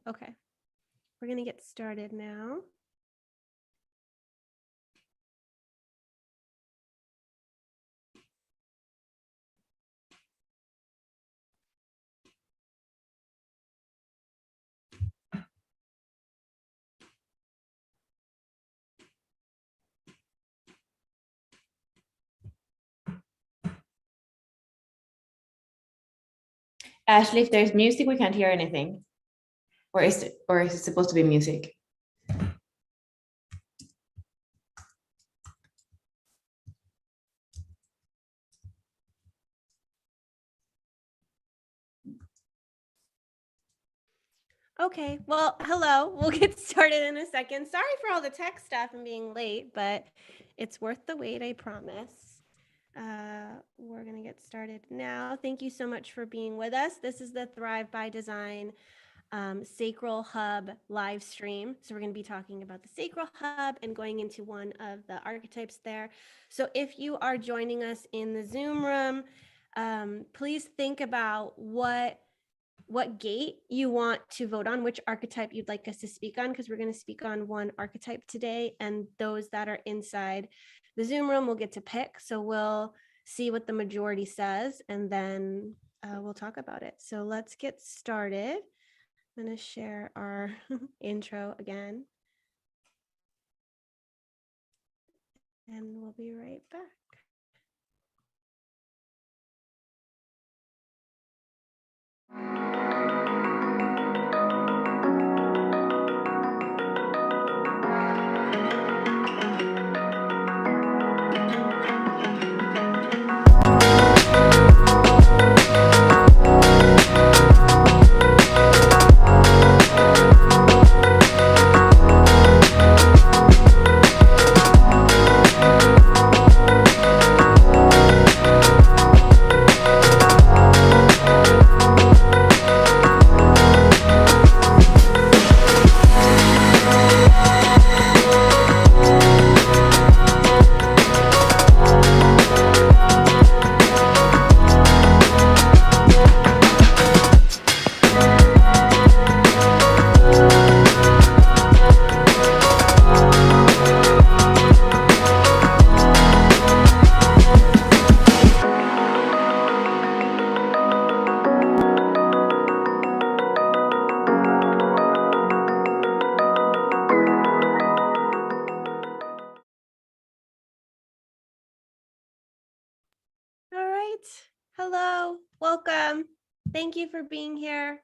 Okay. We're going to get started now. Ashley, if there's music, we can't hear anything. Or is it supposed to be music? Okay, well, hello. We'll get started in a second. Sorry for all the tech stuff and being late, but it's worth the wait, I promise. We're going to get started now. Thank you so much for being with us. This is the Thrive by Design Sacral Hub live stream. So we're going to be talking about the Sacral Hub and going into one of the archetypes there. So if you are joining us in the Zoom room, please think about what gate you want to vote on, which archetype you'd like us to speak on, because we're going to speak on one archetype today, and those that are inside the Zoom room will get to pick. So we'll see what the majority says, and then we'll talk about it. So let's get started. I'm going to share our intro again, and we'll be right back. Hello, welcome. Thank you for being here.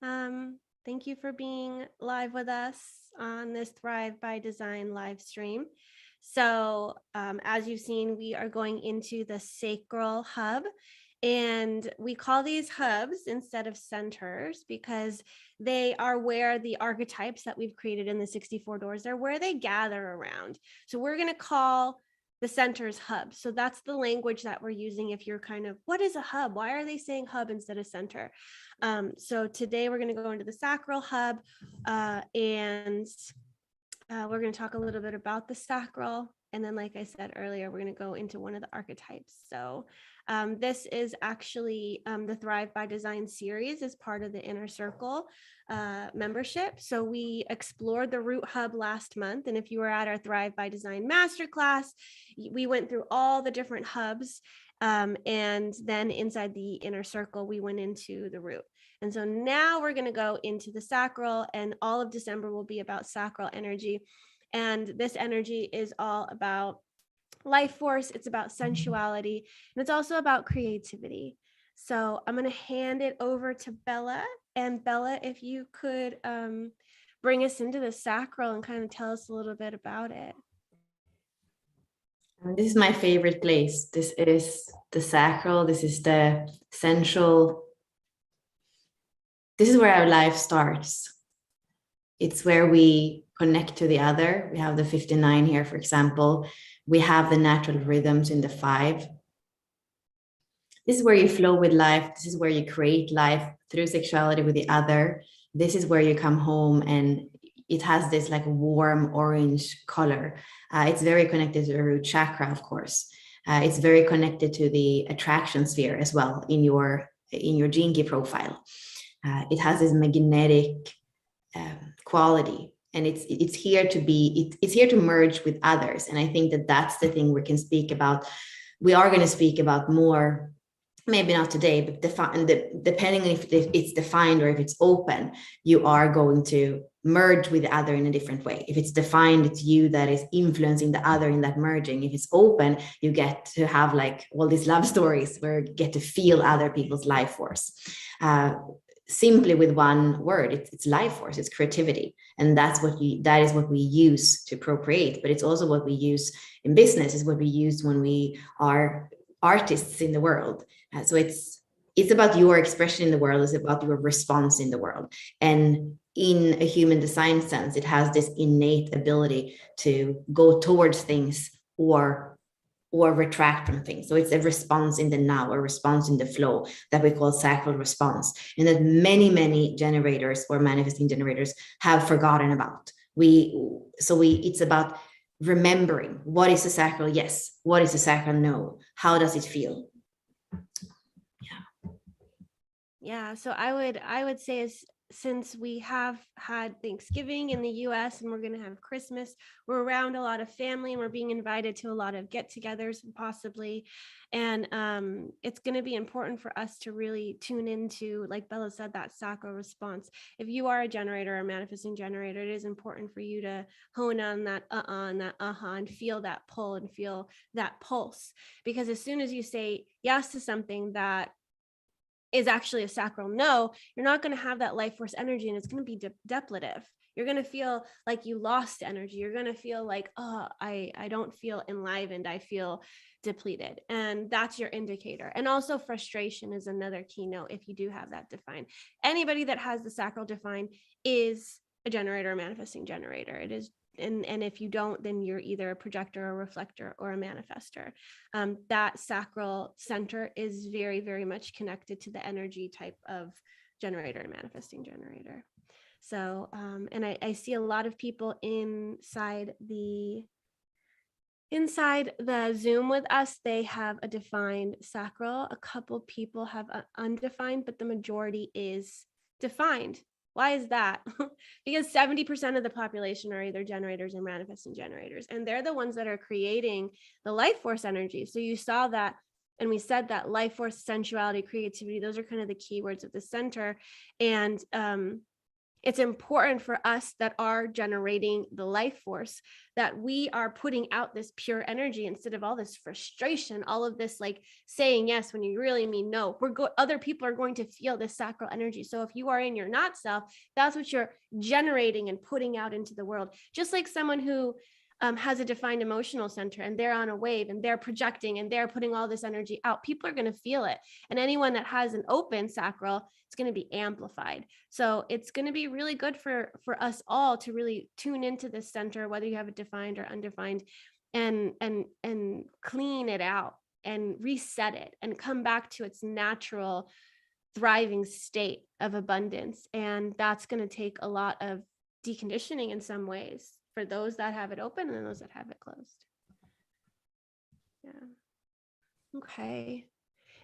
Thank you for being live with us on this Thrive by Design live stream. So as you've seen, we are going into the Sacral Hub, and we call these hubs instead of centers because they are where the archetypes that we've created in the 64 doors are, where they gather around. So we're going to call the center's hub. So that's the language that we're using if you're kind of, what is a hub? Why are they saying hub instead of center? So today we're going to go into the Sacral Hub, and we're going to talk a little bit about the sacral. And then, like I said earlier, we're going to go into one of the archetypes. So this is actually the Thrive by Design series as part of the Inner Circle membership. So we explored the Root Hub last month. And if you were at our Thrive by Design masterclass, we went through all the different hubs. And then inside the Inner Circle, we went into the Root. And so now we're going to go into the sacral, and all of December will be about sacral energy. And this energy is all about life force. It's about sensuality, and it's also about creativity. So I'm going to hand it over to Bella. And Bella, if you could bring us into the sacral and kind of tell us a little bit about it. This is my favorite place. This is the sacral. This is the sensual. This is where our life starts. It's where we connect to the other. We have the 59 here, for example. We have the natural rhythms in the 5. This is where you flow with life. This is where you create life through sexuality with the other. This is where you come home, and it has this like warm orange color. It's very connected to the root chakra, of course. It's very connected to the attraction sphere as well in your gene key profile. It has this magnetic quality. And it's here to be, it's here to merge with others. And I think that that's the thing we can speak about. We are going to speak about more, maybe not today, but depending on if it's defined or if it's open, you are going to merge with the other in a different way. If it's defined, it's you that is influencing the other in that merging. If it's open, you get to have like all these love stories where you get to feel other people's life force. Simply with one word, it's life force, it's creativity. And that is what we use to procreate, but it's also what we use in business, is what we use when we are artists in the world. So it's about your expression in the world, it's about your response in the world. And in a human design sense, it has this innate ability to go towards things or retract from things. So it's a response in the now, a response in the flow that we call sacral response, and that many generators or manifesting generators have forgotten about. It's about remembering, what is a sacral yes, what is a sacral no, how does it feel? Yeah, so I would say, since we have had Thanksgiving in the US and we're going to have Christmas, we're around a lot of family and we're being invited to a lot of get-togethers possibly. And it's going to be important for us to really tune into, like Bella said, that sacral response. If you are a generator or a manifesting generator, it is important for you to hone on that and that and feel that pull and feel that pulse. Because as soon as you say yes to something that is actually a sacral no, you're not going to have that life force energy, and it's going to be depletive. You're going to feel like you lost energy. You're going to feel like, oh, I don't feel enlivened. I feel depleted. And that's your indicator. And also frustration is another keynote if you do have that defined. Anybody that has the sacral defined is a generator or manifesting generator. It is. And if you don't, then you're either a projector, a reflector, or a manifester. That sacral center is very, very much connected to the energy type of generator and manifesting generator. So, and I see a lot of people inside the Zoom with us. They have a defined sacral. A couple people have undefined, but the majority is defined. Why is that? Because 70% of the population are either generators or manifesting generators, and they're the ones that are creating the life force energy. So you saw that, and we said that life force, sensuality, creativity, those are kind of the keywords of the center. And it's important for us that are generating the life force, that we are putting out this pure energy instead of all this frustration, all of this like saying yes when you really mean no. Other people are going to feel this sacral energy. So if you are in your not self, that's what you're generating and putting out into the world. Just like someone who has a defined emotional center and they're on a wave and they're projecting and they're putting all this energy out, people are going to feel it. And anyone that has an open sacral, it's going to be amplified. So it's going to be really good for us all to really tune into this center, whether you have it defined or undefined, and clean it out and reset it and come back to its natural thriving state of abundance. And that's going to take a lot of deconditioning in some ways, for those that have it open and those that have it closed. Yeah. Okay.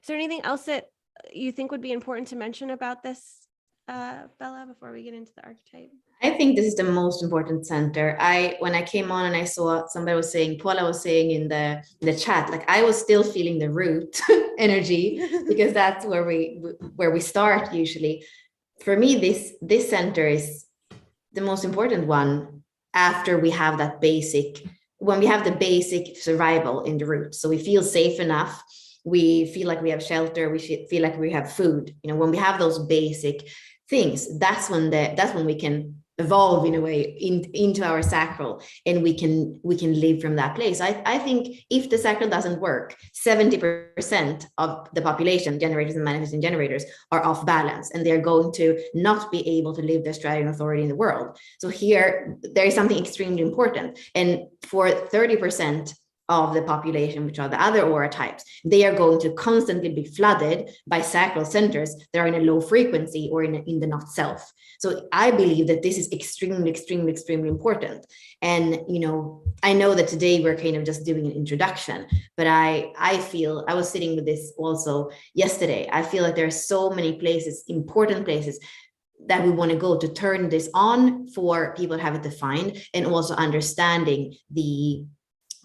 Is there anything else that you think would be important to mention about this, Bella, before we get into the archetype? I think this is the most important center. When I came on and I saw somebody was saying, Paula was saying in the chat, like I was still feeling the root energy, because that's where we start usually. For me, this center is the most important one after we have that when we have the basic survival in the root. So we feel safe enough. We feel like we have shelter. We feel like we have food. When we have those basic things, that's when we can evolve in a way into our sacral, and we can live from that place. I think if the sacral doesn't work, 70% of the population, generators and manifesting generators, are off balance, and they're going to not be able to live their strategy and authority in the world. So here there is something extremely important. And for 30% of the population, which are the other aura types, they are going to constantly be flooded by sacral centers that are in a low frequency or in the not self. So I believe that this is extremely, extremely, extremely important. And, I know that today we're kind of just doing an introduction, but I feel, I was sitting with this also yesterday. I feel like there are so many places, important places, that we want to go to turn this on for people to have it defined, and also understanding the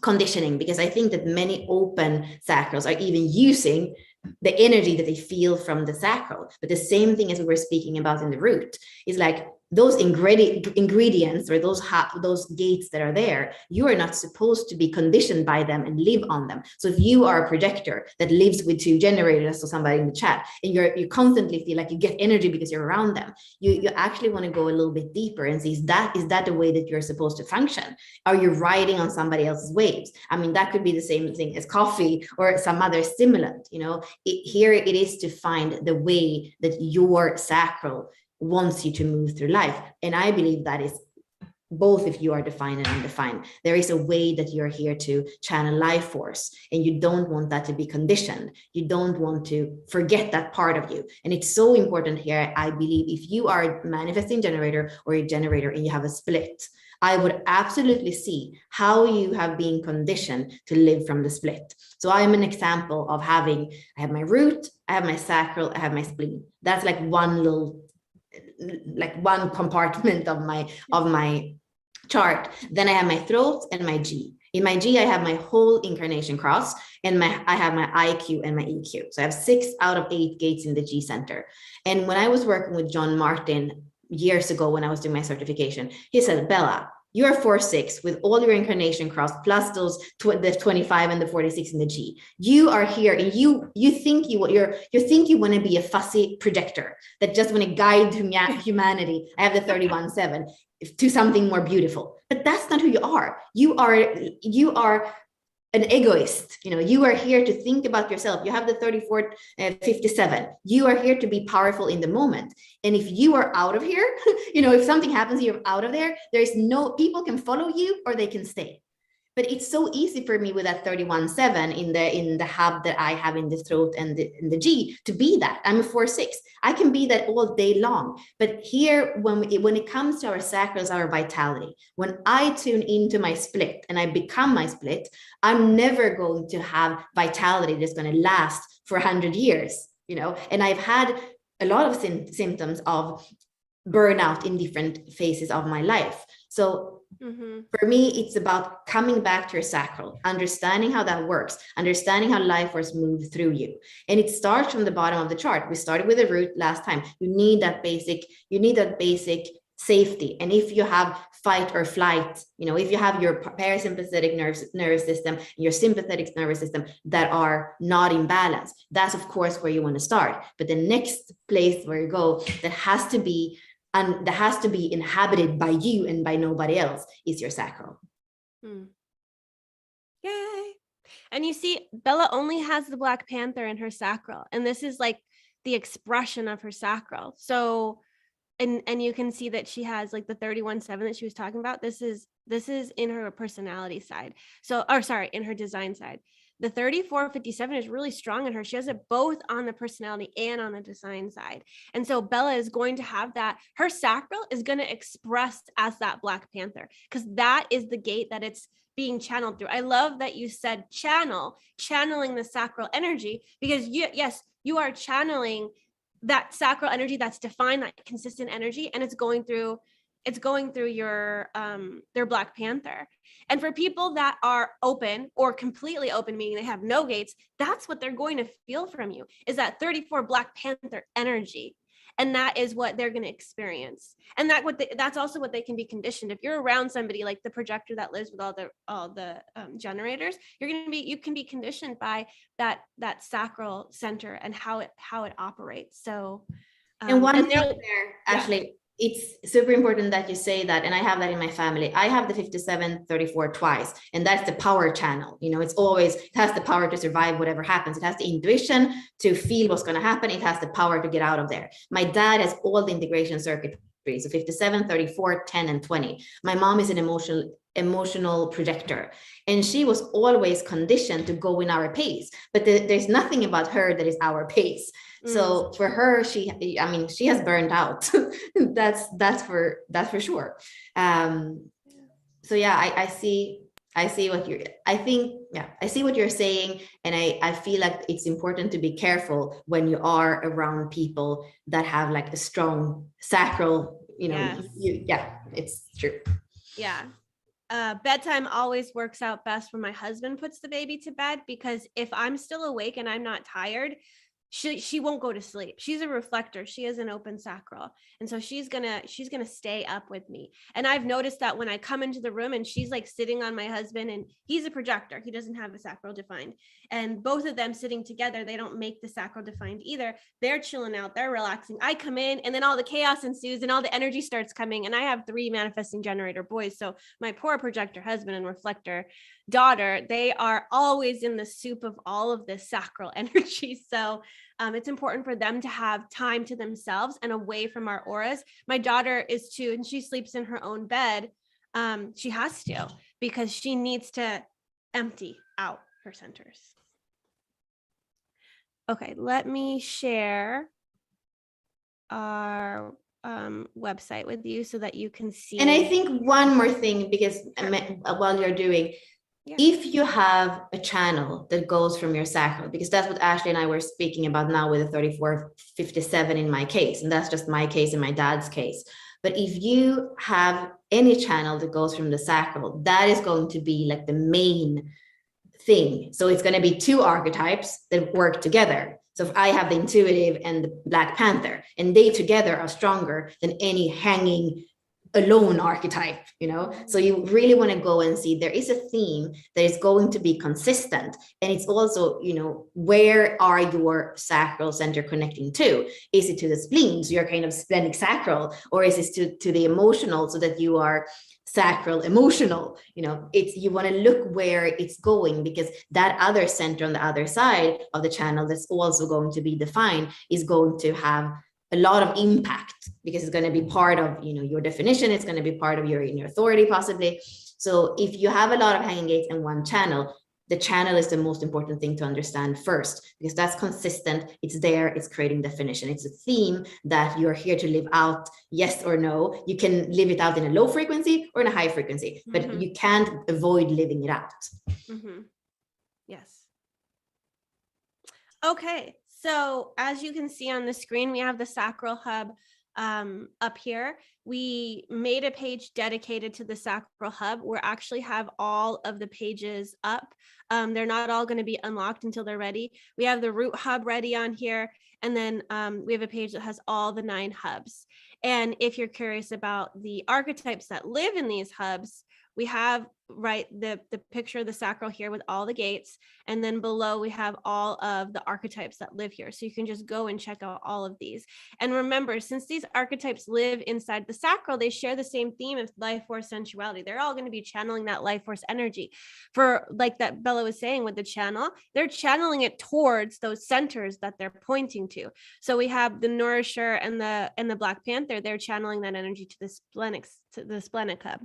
conditioning, because I think that many open sacrals are even using the energy that they feel from the sacral. But the same thing as we were speaking about in the root is like those ingredients or those gates that are there, you are not supposed to be conditioned by them and live on them. So if you are a projector that lives with 2 generators, so somebody in the chat, and you constantly feel like you get energy because you're around them, you actually want to go a little bit deeper and see, is that the way that you're supposed to function? Are you riding on somebody else's waves? I mean, that could be the same thing as coffee or some other stimulant. Here it is to find the way that your sacral wants you to move through life. And I believe that is both if you are defined and undefined. There is a way that you're here to channel life force, and you don't want that to be conditioned. You don't want to forget that part of you. And it's so important here, I believe, if you are a manifesting generator or a generator and you have a split, I would absolutely see how you have been conditioned to live from the split. So I'm an example of I have my root, I have my sacral, I have my spleen. That's like one compartment of my chart. Then I have my throat and my G. In my G, I have my whole incarnation cross, and I have my IQ and my EQ. So I have 6 out of 8 gates in the G center. And when I was working with John Martin years ago, when I was doing my certification, he said, Bella, you're 4-6 with all your incarnation cross plus the 25 and the 46 in the G. You are here, and you think you want to be a fussy projector that just want to guide humanity. I have the 31-7 to something more beautiful, but that's not who you are. You are an egoist. You are here to think about yourself. You have the 34-57. You are here to be powerful in the moment. And if you are out of here, if something happens, you're out of there. People can follow you or they can stay. But it's so easy for me with that 31-7 in the hub that I have in the throat and in the G to be that. I'm a 4-6. I can be that all day long. But here, when it comes to our sacrals, our vitality, when I tune into my split and I become my split, I'm never going to have vitality that's going to last for 100 years. And I've had a lot of symptoms of burnout in different phases of my life. So for me, it's about coming back to your sacral, understanding how that works, understanding how life force moves through you. And it starts from the bottom of the chart. We started with the root last time. You need that basic safety. And if you have fight or flight, if you have your parasympathetic nervous system and your sympathetic nervous system that are not in balance, that's of course where you want to start. But the next place where you go that has to be inhabited by you and by nobody else is your sacral. Yay. And you see, Bella only has the Black Panther in her sacral, and this is like the expression of her sacral. So, and you can see that she has like the 31-7 that she was talking about. This is in her personality side. In her design side. The 34-57 is really strong in her. She has it both on the personality and on the design side. And so Bella is going to have that. Her sacral is going to express as that Black Panther, because that is the gate that it's being channeled through. I love that you said channeling the sacral energy, because you are channeling that sacral energy that's defined, that consistent energy, and it's going through your their Black Panther. And for people that are open or completely open, meaning they have no gates, that's what they're going to feel from you, is that 34 Black Panther energy. And that is what they're going to experience. And that's also what they can be conditioned. If you're around somebody like the projector that lives with all the generators, you can be conditioned by that sacral center and how it operates. So and one thing there, Ashley, it's super important that you say that. And I have that in my family. I have the 57-34 twice, and that's the power channel. It has the power to survive whatever happens. It has the intuition to feel what's going to happen. It has the power to get out of there. My dad has all the integration circuitry. So 57-34, 10 and 20. My mom is an emotional projector, and she was always conditioned to go in our pace, but there's nothing about her that is our pace. So for her, she has burned out. that's for sure. So yeah, I see I see what you're, I think, yeah, I see what you're saying. And I feel like it's important to be careful when you are around people that have like a strong sacral, Yes. yeah, it's true. Yeah. Bedtime always works out best when my husband puts the baby to bed, because if I'm still awake and I'm not tired, she won't go to sleep. She's a reflector. She is an open sacral. And so she's gonna stay up with me. And I've noticed that when I come into the room and she's like sitting on my husband, and he's a projector, he doesn't have a sacral defined. And both of them sitting together, they don't make the sacral defined either. They're chilling out, they're relaxing. I come in and then all the chaos ensues and all the energy starts coming. And I have 3 manifesting generator boys. So my poor projector husband and reflector daughter, they are always in the soup of all of this sacral energy. So it's important for them to have time to themselves and away from our auras. My daughter is 2 and she sleeps in her own bed. She has to, because she needs to empty out her centers. Okay, let me share our website with you so that you can see. And I think one more thing, because while you're doing, if you have a channel that goes from your sacral, because that's what Ashley and I were speaking about now with the 3457 in my case, and that's just my case and my dad's case. But if you have any channel that goes from the sacral, that is going to be like the main thing. So it's going to be 2 archetypes that work together. So if I have the intuitive and the Black Panther, and they together are stronger than any hanging alone archetype, so you really want to go and see there is a theme that is going to be consistent. And it's also, where are your sacral center connecting to? Is it to the spleen, so you're kind of splenic sacral, or is it to the emotional, so that you are sacral emotional? You want to look where it's going, because that other center on the other side of the channel that's also going to be defined is going to have a lot of impact, because it's going to be part of your definition. It's going to be part of your inner authority possibly. So if you have a lot of hanging gates in one channel, the channel is the most important thing to understand first, because that's consistent. It's there. It's creating definition. It's a theme that you're here to live out, yes or no. You can live it out in a low frequency or in a high frequency, but you can't avoid living it out. Yes. Okay. So as you can see on the screen, we have the Sacral Hub up here. We made a page dedicated to the Sacral Hub. We actually have all of the pages up. They're not all going to be unlocked until they're ready. We have the Root Hub ready on here. And then we have a page that has all the 9 hubs. And if you're curious about the archetypes that live in these hubs, we have the picture of the sacral here with all the gates. And then below we have all of the archetypes that live here. So you can just go and check out all of these. And remember, since these archetypes live inside the sacral, they share the same theme of life force, sensuality. They're all going to be channeling that life force energy. For like that Bella was saying with the channel, they're channeling it towards those centers that they're pointing to. So we have the Nourisher and the Black Panther. They're channeling that energy to the splenic hub.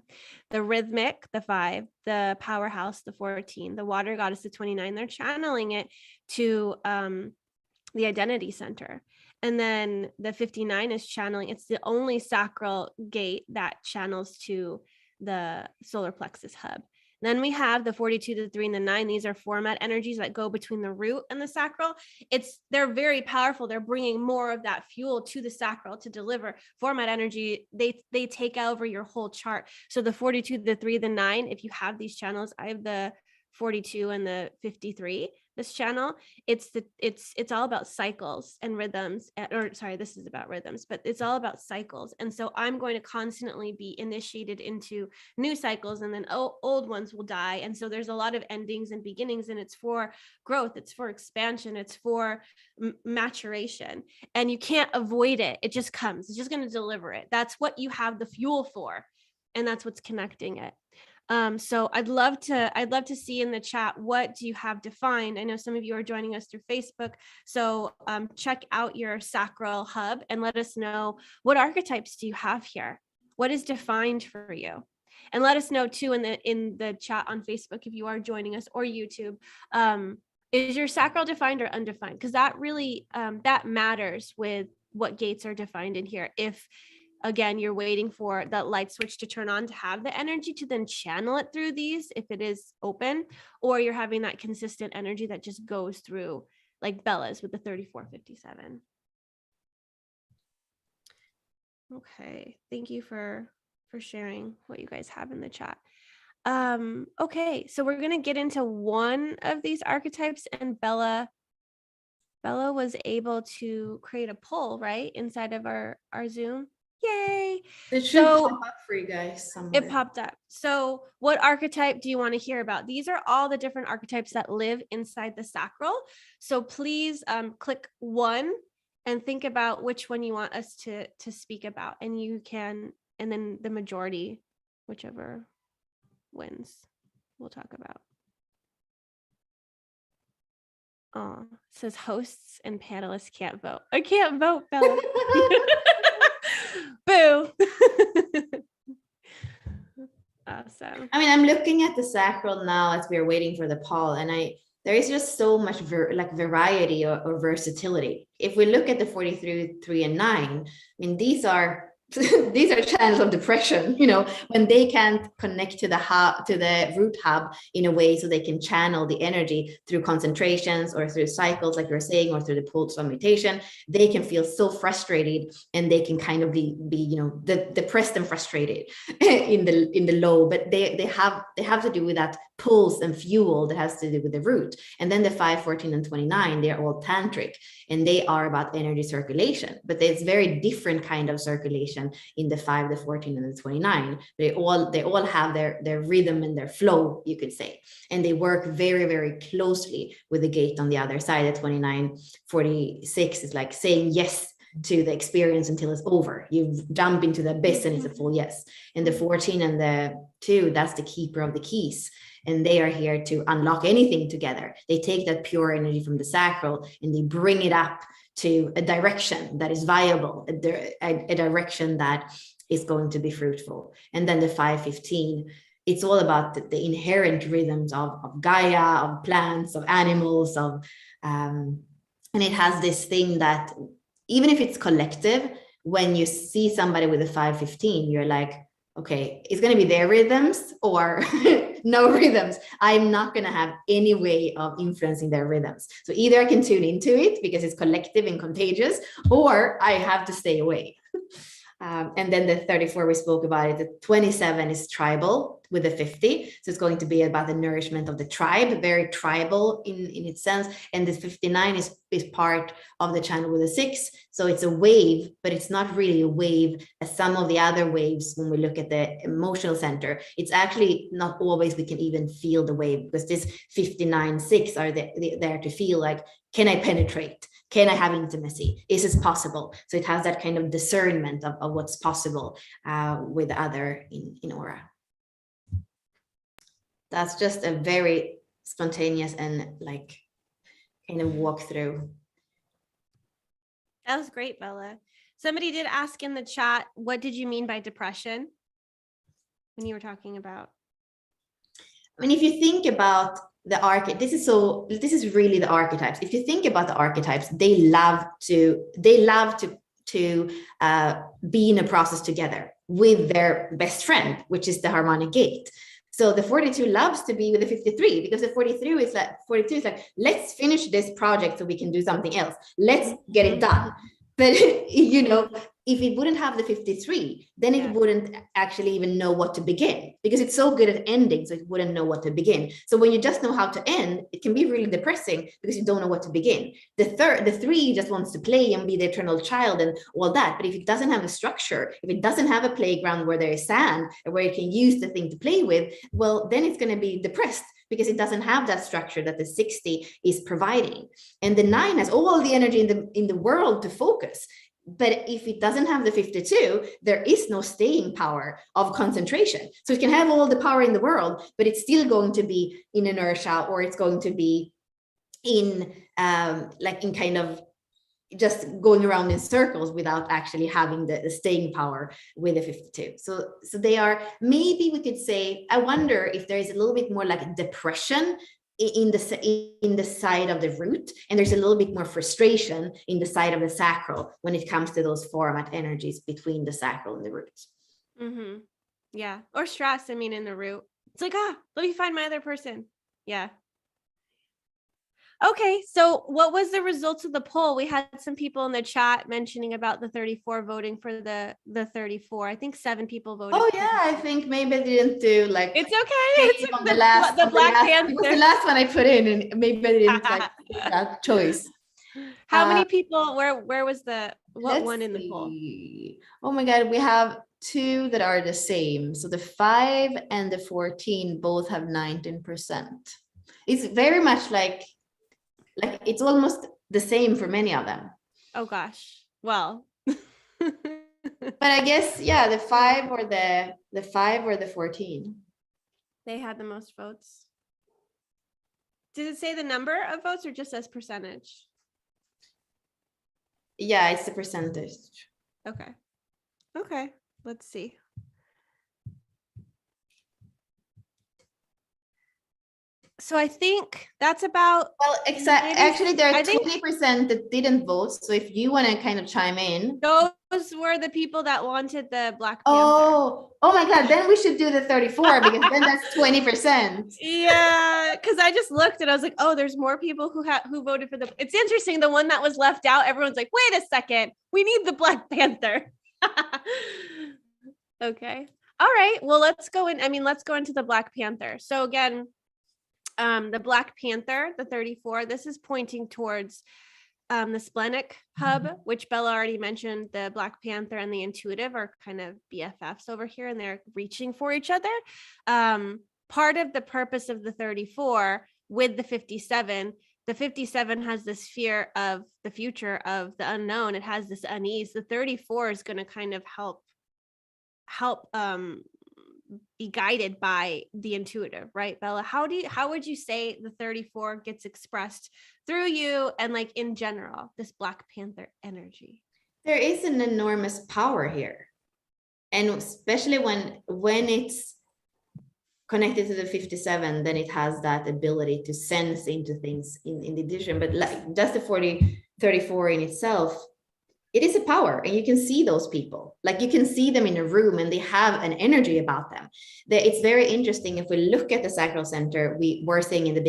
The Rhythmic, the 5, the Powerhouse, the 14, the Water Goddess, the 29, they're channeling it to the Identity Center. And then the 59 is channeling, it's the only sacral gate that channels to the solar plexus hub. Then we have the 42, the 3, and the 9. These are format energies that go between the root and the sacral. They're very powerful. They're bringing more of that fuel to the sacral to deliver format energy. They take over your whole chart. So the 42, the 3, the 9, if you have these channels, I have the 42 and the 53, this channel, it's all about cycles and rhythms, or sorry, this is about rhythms, but it's all about cycles. And so I'm going to constantly be initiated into new cycles, and then old ones will die. And so there's a lot of endings and beginnings, and it's for growth, it's for expansion, it's for maturation, and you can't avoid it. It just comes. It's just going to deliver it. That's what you have the fuel for, and that's what's connecting it. So I'd love to see in the chat, what do you have defined? I know some of you are joining us through Facebook. So check out your Sacral Hub and let us know, what archetypes do you have here? What is defined for you? And let us know too in the chat on Facebook, if you are joining us, or YouTube, is your sacral defined or undefined? Because that really, that matters with what gates are defined in here. If again, you're waiting for that light switch to turn on to have the energy to then channel it through these if it is open, or you're having that consistent energy that just goes through, like Bella's with the 3457. Okay, thank you for sharing what you guys have in the chat. Okay, so we're gonna get into one of these archetypes, and Bella was able to create a poll right inside of our Zoom. Yay! It should pop up for you guys somewhere. It popped up. So what archetype do you want to hear about? These are all the different archetypes that live inside the sacral. So please click one and think about which one you want us to speak about. And you can, and then the majority, whichever wins, we'll talk about. Oh, it says hosts and panelists can't vote. I can't vote, Bella. Boo. Awesome. I mean, I'm looking at the sacral now as we're waiting for the poll, and there is just so much variety or versatility. If we look at the 43, 3, and 9, I mean, these are these are channels of depression, you know, when they can't connect to the hub, to the root hub in a way so they can channel the energy through concentrations or through cycles, like you're saying, or through the pulse of meditation. They can feel so frustrated, and they can kind of be you know, depressed and frustrated in the low, but they have to do with that pulse and fuel that has to do with the root. And then the 5, 14, and 29, they're all tantric, and they are about energy circulation, but it's very different kind of circulation in the 5, the 14, and the 29. They all have their rhythm and their flow, you could say, and they work very, very closely with the gate on the other side. The 29, 46 is like saying yes to the experience until it's over. You jump into the abyss and it's a full yes. And the 14 and the 2, that's the keeper of the keys, and they are here to unlock anything together. They take that pure energy from the sacral and they bring it up to a direction that is viable, a direction that is going to be fruitful. And then the 515, it's all about the inherent rhythms of Gaia, of plants, of animals, and it has this thing that even if it's collective, when you see somebody with a 515, you're like, okay, it's going to be their rhythms or no rhythms. I'm not going to have any way of influencing their rhythms. So either I can tune into it because it's collective and contagious, or I have to stay away. And then the 34, we spoke about it. The 27 is tribal with the 50. So it's going to be about the nourishment of the tribe, very tribal in its sense. And the 59 is part of the channel with the 6. So it's a wave, but it's not really a wave as some of the other waves. When we look at the emotional center, it's actually not always we can even feel the wave, because this 59, 6 are there to feel like, can I penetrate? Can I have intimacy? Is this possible? So it has that kind of discernment of what's possible with the other in aura. That's just a very spontaneous and like kind of walkthrough. That was great, Bella. Somebody did ask in the chat, what did you mean by depression when you were talking about? I mean, if you think about the archetype, this is really the archetypes. If you think about the archetypes, they love to be in a process together with their best friend, which is the harmonic gate. So the 42 loves to be with the 53, because the 42 is like, let's finish this project so we can do something else. Let's get it done. But you know, if it wouldn't have the 53, then it wouldn't actually even know what to begin, because it's so good at ending, so it wouldn't know what to begin. So when you just know how to end, it can be really depressing because you don't know what to begin. The 3 just wants to play and be the eternal child and all that. But if it doesn't have a structure, if it doesn't have a playground where there is sand and where you can use the thing to play with, well, then it's going to be depressed, because it doesn't have that structure that the 60 is providing. And the 9 has all the energy in the world to focus. But if it doesn't have the 52, there is no staying power of concentration. So it can have all the power in the world, but it's still going to be in inertia, or it's going to be in in kind of just going around in circles without actually having the staying power with the 52. So they are, maybe we could say, I wonder if there is a little bit more like depression in the side of the root, and there's a little bit more frustration in the side of the sacral when it comes to those format energies between the sacral and the root. Mm-hmm. Yeah. Or stress. I mean, in the root, it's like, let me find my other person. Yeah. Okay, so what was the results of the poll? We had some people in the chat mentioning about the 34 voting for the 34. I think 7 people voted. Oh yeah, I think maybe I didn't do like. It's okay. It's on the last, the Black Panther. It was the last one I put in, and maybe I didn't like that choice. How many people? Where was what one in the poll? Oh my God, we have 2 that are the same. So the 5 and the 14 both have 19%. It's very much like it's almost the same for many of them. Oh gosh. Well. But I guess, yeah, the 5 or the 5 or the 14. They had the most votes. Did it say the number of votes or just as percentage? Yeah, it's the percentage. Okay. Let's see. So I think that's about. Well, actually, there are 20% that didn't vote. So if you want to kind of chime in. Those were the people that wanted the Black Panther. Oh my God. Then we should do the 34 because then that's 20%. Yeah, because I just looked and I was like, oh, there's more people who voted for the. It's interesting. The one that was left out, everyone's like, wait a second, we need the Black Panther. Okay. All right. Well, let's go into the Black Panther. So again, the Black Panther, the 34, this is pointing towards the Splenic Hub, which Bella already mentioned. The Black Panther and the intuitive are kind of BFFs over here, and they're reaching for each other. Part of the purpose of the 34 with the 57, the 57 has this fear of the future, of the unknown. It has this unease. The 34 is going to kind of help be guided by the intuitive, right, Bella? How would you say the 34 gets expressed through you and like in general, this Black Panther energy? There is an enormous power here. And especially when it's connected to the 57, then it has that ability to sense into things in addition. But like just the 34 in itself, it is a power, and you can see those people. Like you can see them in a room and they have an energy about them. It's very interesting. If we look at the Sacral Center, we were saying in the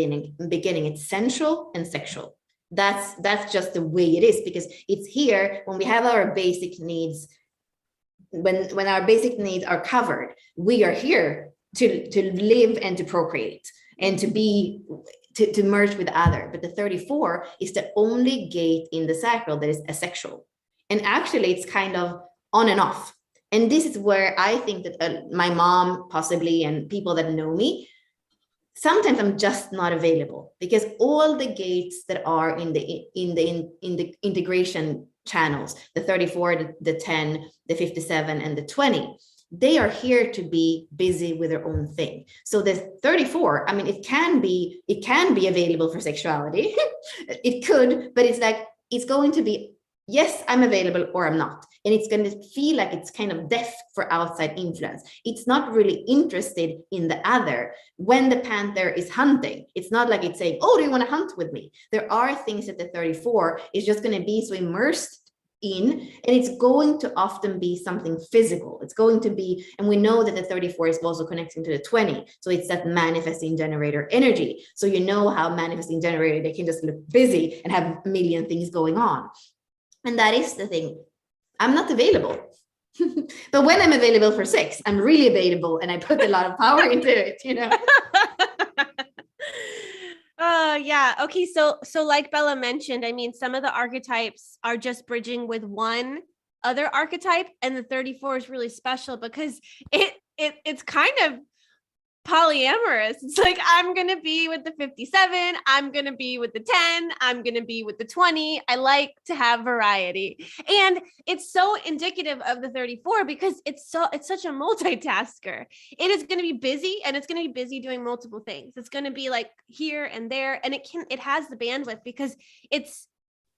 beginning, it's sensual and sexual. That's just the way it is, because it's here when we have our basic needs. When our basic needs are covered, we are here to live and to procreate and to merge with other. But the 34 is the only gate in the sacral that is asexual. And actually, it's kind of on and off. And this is where I think that my mom possibly, and people that know me, sometimes I'm just not available, because all the gates that are in the integration channels, the 34, the 10, the 57, and the 20, they are here to be busy with their own thing. So the 34, I mean, it can be available for sexuality. It could, but it's like, it's going to be, yes, I'm available or I'm not. And it's going to feel like it's kind of deaf for outside influence. It's not really interested in the other. When the panther is hunting, it's not like it's saying, oh, do you want to hunt with me? There are things that the 34 is just going to be so immersed in, and it's going to often be something physical. It's going to be, and we know that the 34 is also connecting to the 20. So it's that manifesting generator energy. So you know how manifesting generator, they can just look busy and have a million things going on. And that is the thing. I'm not available. But when I'm available for sex, I'm really available, and I put a lot of power into it, you know. Yeah. Okay. So like Bella mentioned, I mean, some of the archetypes are just bridging with one other archetype, and the 34 is really special because it's kind of polyamorous. It's like, I'm going to be with the 57. I'm going to be with the 10. I'm going to be with the 20. I like to have variety. And it's so indicative of the 34 because it's such a multitasker. It is going to be busy, and it's going to be busy doing multiple things. It's going to be like here and there. And it has the bandwidth because it's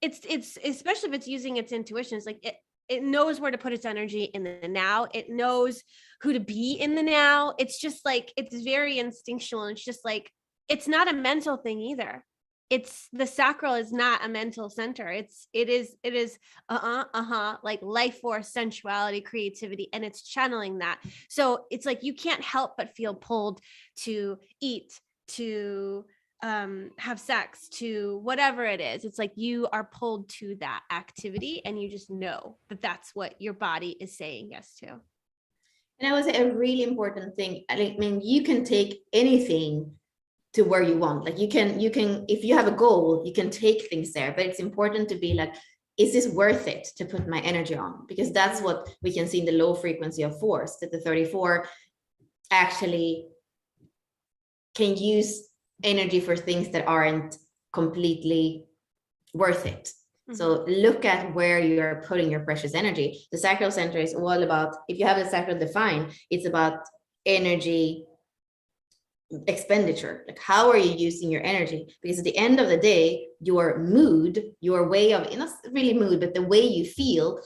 especially if it's using its intuition. It's like it knows where to put its energy in the now. It knows who to be in the now. It's just like, it's very instinctual. And it's just like, it's not a mental thing either. It's the sacral is not a mental center. It is like life force, sensuality, creativity, and it's channeling that. So it's like you can't help but feel pulled to eat, to have sex, to whatever it is. It's like you are pulled to that activity, and you just know that that's what your body is saying yes to. And I would say a really important thing. I mean, you can take anything to where you want. Like you can, if you have a goal, you can take things there, but it's important to be like, is this worth it to put my energy on? Because that's what we can see in the low frequency of force, that the 34 actually can use energy for things that aren't completely worth it. Mm-hmm. So look at where you're putting your precious energy. The Sacral Center is all about, if you have a sacral defined, it's about energy expenditure. Like, how are you using your energy? Because at the end of the day, your mood, your way of, not really mood, but the way you feel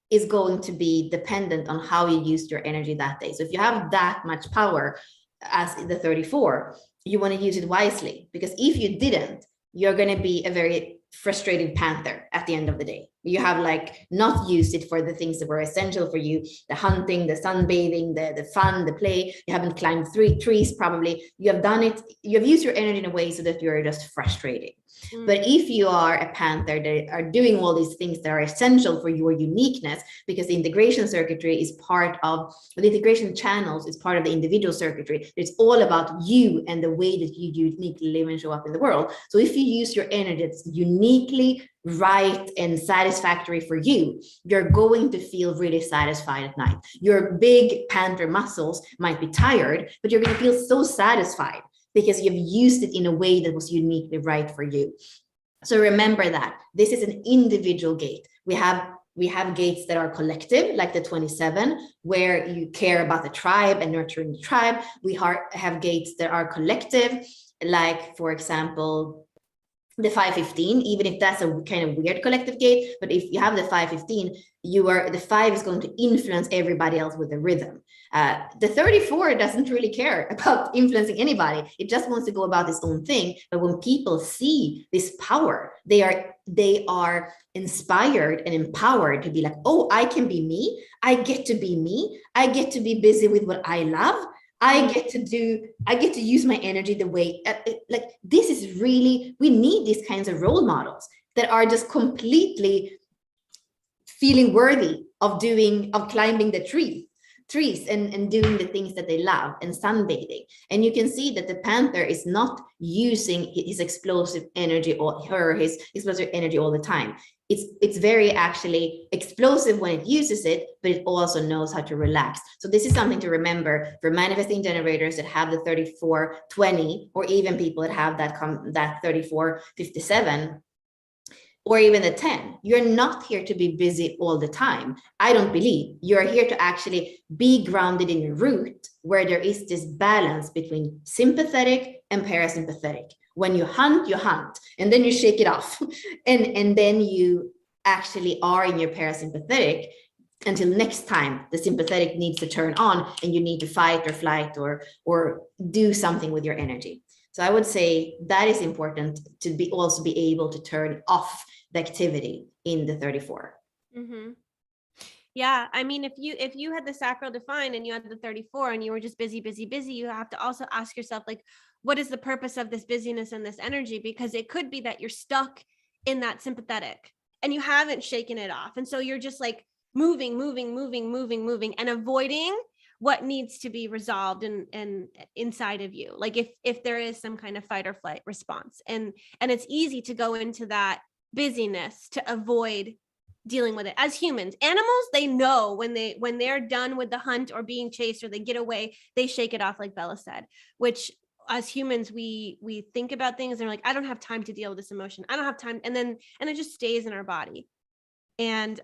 is going to be dependent on how you used your energy that day. So if you have that much power as the 34, you want to use it wisely, because if you didn't, you're going to be a very frustrated panther at the end of the day. You have like not used it for the things that were essential for you, the hunting, the sunbathing, the fun, the play. You haven't climbed 3 trees probably. You have done it, you have used your energy in a way so that you're just frustrated. But if you are a panther that are doing all these things that are essential for your uniqueness, because the integration circuitry is part of, the integration channels is part of the individual circuitry. It's all about you and the way that you uniquely live and show up in the world. So if you use your energy that's uniquely right and satisfactory for you, you're going to feel really satisfied at night. Your big panther muscles might be tired, but you're going to feel so satisfied because you've used it in a way that was uniquely right for you. So remember that this is an individual gate. We have gates that are collective, like the 27, where you care about the tribe and nurturing the tribe. We have gates that are collective, like, for example, the 515, even if that's a kind of weird collective gate. But if you have the 515, the 5 is going to influence everybody else with the rhythm. The 34 doesn't really care about influencing anybody. It just wants to go about its own thing. But when people see this power, they are inspired and empowered to be like, oh, I can be me. I get to be me. I get to be busy with what I love. I get to use my energy the way, like, this is really, we need these kinds of role models that are just completely feeling worthy of climbing the trees and doing the things that they love and sunbathing. And you can see that the panther is not using his explosive energy or his explosive energy all the time. It's very actually explosive when it uses it, but it also knows how to relax. So this is something to remember for manifesting generators that have the 3420, or even people that have that 3457, or even the 10. You're not here to be busy all the time. I don't believe. You're here to actually be grounded in your root, where there is this balance between sympathetic and parasympathetic. When you hunt, and then you shake it off. And then you actually are in your parasympathetic until next time the sympathetic needs to turn on and you need to fight or flight or do something with your energy. So I would say that is important to also be able to turn off the activity in the 34. Mm-hmm. Yeah, I mean, if you had the sacral defined and you had the 34 and you were just busy, you have to also ask yourself, like, what is the purpose of this busyness and this energy? Because it could be that you're stuck in that sympathetic and you haven't shaken it off. And so you're just like moving and avoiding what needs to be resolved and inside of you. Like if there is some kind of fight or flight response, and it's easy to go into that busyness to avoid dealing with it. As humans, animals, they know when they're done with the hunt or being chased or they get away, they shake it off, like Bella said, which as humans, we think about things and they're like, I don't have time to deal with this emotion. I don't have time. And it just stays in our body. And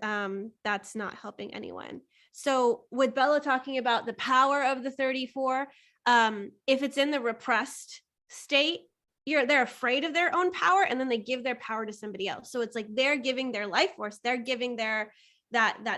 that's not helping anyone. So with Bella talking about the power of the 34, if it's in the repressed state, they're afraid of their own power, and then they give their power to somebody else. So it's like they're giving their life force, they're giving that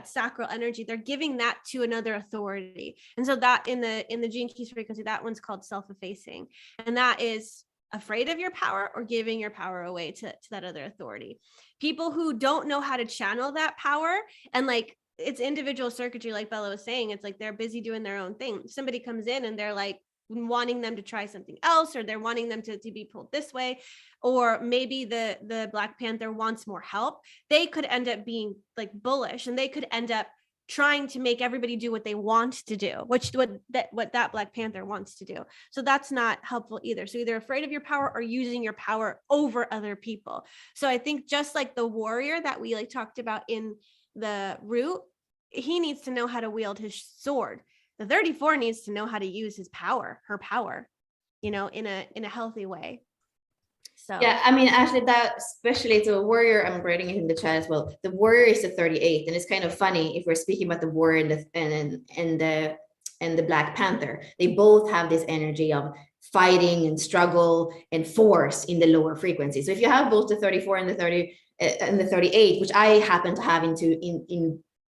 sacral energy, they're giving that to another authority. And so that in the Gene Keys frequency, that one's called self-effacing, and that is afraid of your power or giving your power away to that other authority. People who don't know how to channel that power, and like it's individual circuitry, like Bella was saying, it's like they're busy doing their own thing. Somebody comes in and they're like wanting them to try something else, or they're wanting them to be pulled this way, or maybe the Black Panther wants more help. They could end up being like bullish, and they could end up trying to make everybody do what they want to do, which what that Black Panther wants to do. So that's not helpful either. So either afraid of your power or using your power over other people. So I think just like the warrior that we like talked about in the root, he needs to know how to wield his sword. The 34 needs to know how to use his power, her power, in a healthy way. So yeah, I mean, actually, that especially to a warrior, I'm writing it in the chat as well. The warrior is the 38, and it's kind of funny if we're speaking about the warrior and the Black Panther. They both have this energy of fighting and struggle and force in the lower frequency. So if you have both the 34 and the 30 and the 38, which I happen to have in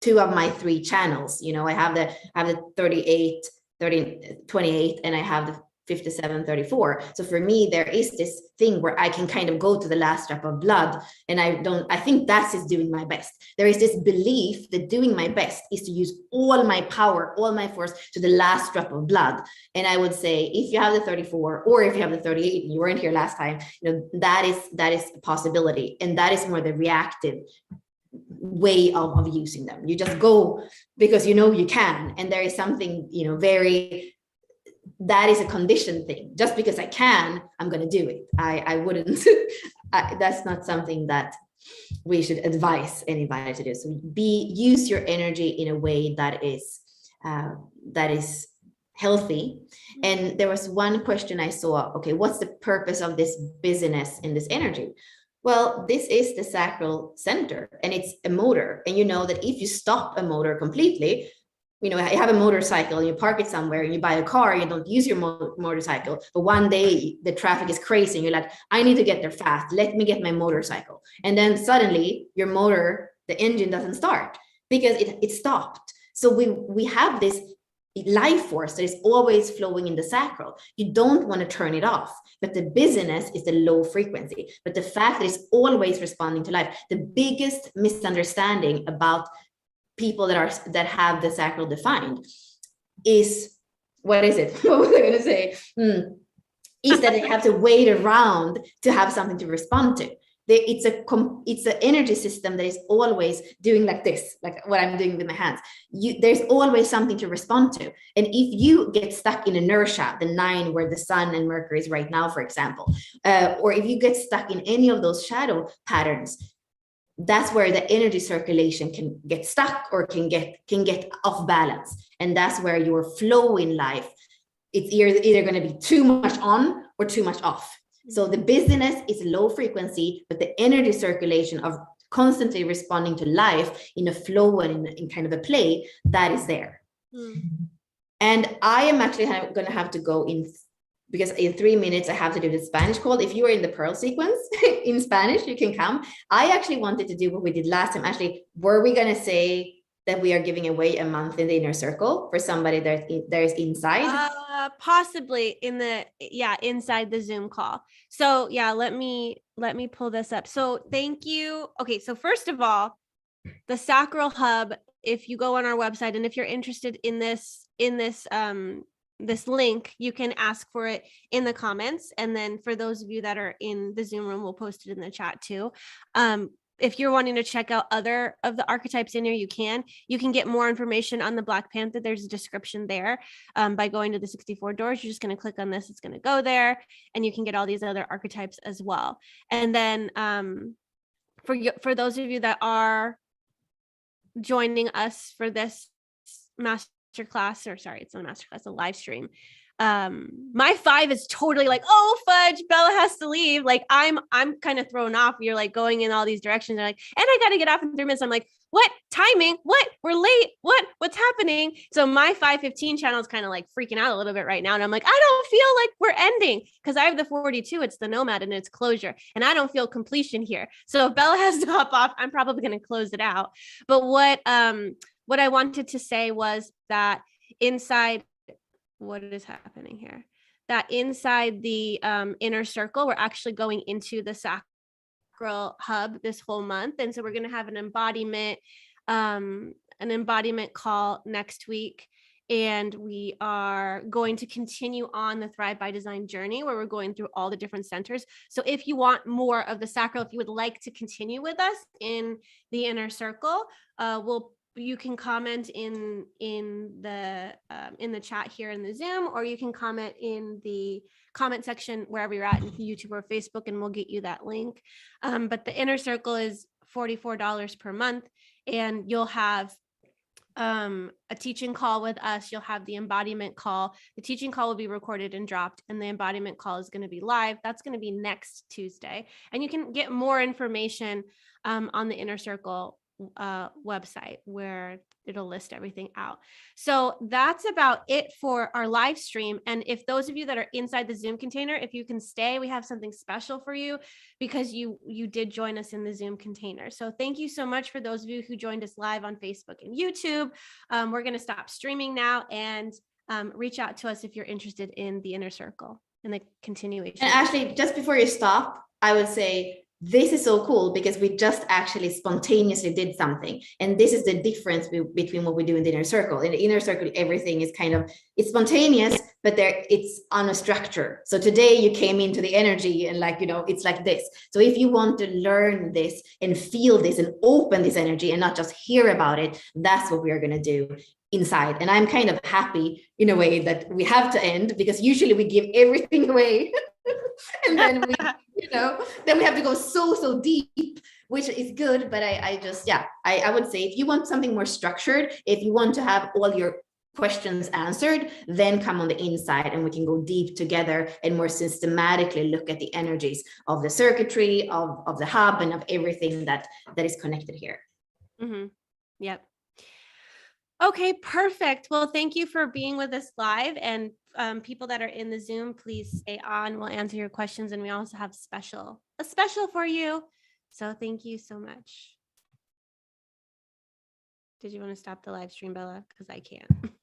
two of my 3 channels, I have the 38, 30, 28, and I have the 57, 34. So for me, there is this thing where I can kind of go to the last drop of blood, and I think that is doing my best. There is this belief that doing my best is to use all my power, all my force to the last drop of blood. And I would say, if you have the 34 or if you have the 38, and you weren't here last time, that is a possibility. And that is more the reactive way of using them. You just go because you can. And there is something, very, that is a conditioned thing. Just because I can, I'm going to do it. I wouldn't, that's not something that we should advise anybody to do. So use your energy in a way that is healthy. And there was one question I saw, okay, what's the purpose of this busyness in this energy? Well, this is the Sacral Center, and it's a motor. And you know that if you stop a motor completely, you have a motorcycle, you park it somewhere, and you buy a car, you don't use your motorcycle, but one day the traffic is crazy and you're like, I need to get there fast, let me get my motorcycle. And then suddenly your motor, the engine doesn't start because it stopped. So we have this life force that is always flowing in the sacral. You don't want to turn it off, but the busyness is the low frequency. But the fact that it's always responding to life, the biggest misunderstanding about people that have the sacral defined is, what is it? What was I going to say? Is that they have to wait around to have something to respond to. It's an energy system that is always doing like this, like what I'm doing with my hands. There's always something to respond to. And if you get stuck in inertia, the 9 where the sun and Mercury is right now, for example, or if you get stuck in any of those shadow patterns, that's where the energy circulation can get stuck or can get off balance. And that's where your flow in life, it's either going to be too much on or too much off. So the busyness is low frequency, but the energy circulation of constantly responding to life in a flow and in kind of a play, that is there. And I am actually going to have to go in, because in 3 minutes I have to do the Spanish call. If you are in the Pearl sequence in Spanish, you can come. I actually wanted to do what we did last time. Actually, were we going to say that we are giving away a month in the inner circle for somebody that is inside? Possibly inside the Zoom call. So yeah, let me pull this up. So thank you. Okay, so first of all, the Sacral Hub, if you go on our website, and if you're interested in this link, you can ask for it in the comments. And then for those of you that are in the Zoom room, we'll post it in the chat too. If you're wanting to check out other of the archetypes in here, you can get more information on the Black Panther. There's a description there by going to the 64 doors. You're just going to click on this. It's going to go there, and you can get all these other archetypes as well. And then for those of you that are joining us for this masterclass, or sorry, it's not a masterclass, a live stream. My 5 is totally like, oh fudge, Bella has to leave. Like I'm kind of thrown off. You're like going in all these directions. They're like, and I got to get off in 3 minutes. I'm like, what timing? What? We're late. What's happening? So my 5:15 channel is kind of like freaking out a little bit right now. And I'm like, I don't feel like we're ending, because I have the 42. It's the nomad and it's closure. And I don't feel completion here. So if Bella has to hop off, I'm probably going to close it out. But what I wanted to say was that inside, what is happening here? that inside the inner circle, we're actually going into the Sacral Hub this whole month. And so we're going to have an embodiment call next week. And we are going to continue on the Thrive by Design journey where we're going through all the different centers. So if you want more of the sacral, if you would like to continue with us in the inner circle, you can comment in the chat here in the Zoom, or you can comment in the comment section wherever you're at in YouTube or Facebook, and we'll get you that link. But the inner circle is $44 per month, and you'll have a teaching call with us. You'll have the embodiment call. The teaching call will be recorded and dropped, and the embodiment call is going to be live. That's going to be next Tuesday. And you can get more information on the Inner Circle website, where it'll list everything out. So that's about it for our live stream. And if those of you that are inside the Zoom container, if you can stay, we have something special for you because you did join us in the Zoom container. So thank you so much for those of you who joined us live on Facebook and YouTube. We're going to stop streaming now, and reach out to us if you're interested in the Inner Circle and the continuation. And actually, just before you stop, I would say, this is so cool because we just actually spontaneously did something. And this is the difference between what we do in the inner circle. In the inner circle, everything is kind of, it's spontaneous, but it's on a structure. So today you came into the energy and it's like this. So if you want to learn this and feel this and open this energy and not just hear about it, that's what we are going to do inside. And I'm kind of happy in a way that we have to end, because usually we give everything away. And then then we have to go so deep, which is good. But I would say, if you want something more structured, if you want to have all your questions answered, then come on the inside and we can go deep together and more systematically look at the energies of the circuitry, of the hub, and of everything that is connected here. Mm-hmm. Yep. Okay, perfect. Well, thank you for being with us live, and people that are in the Zoom, please stay on. We'll answer your questions, and we also have a special for you. So thank you so much. Did you want to stop the live stream, Bella? Because I can't.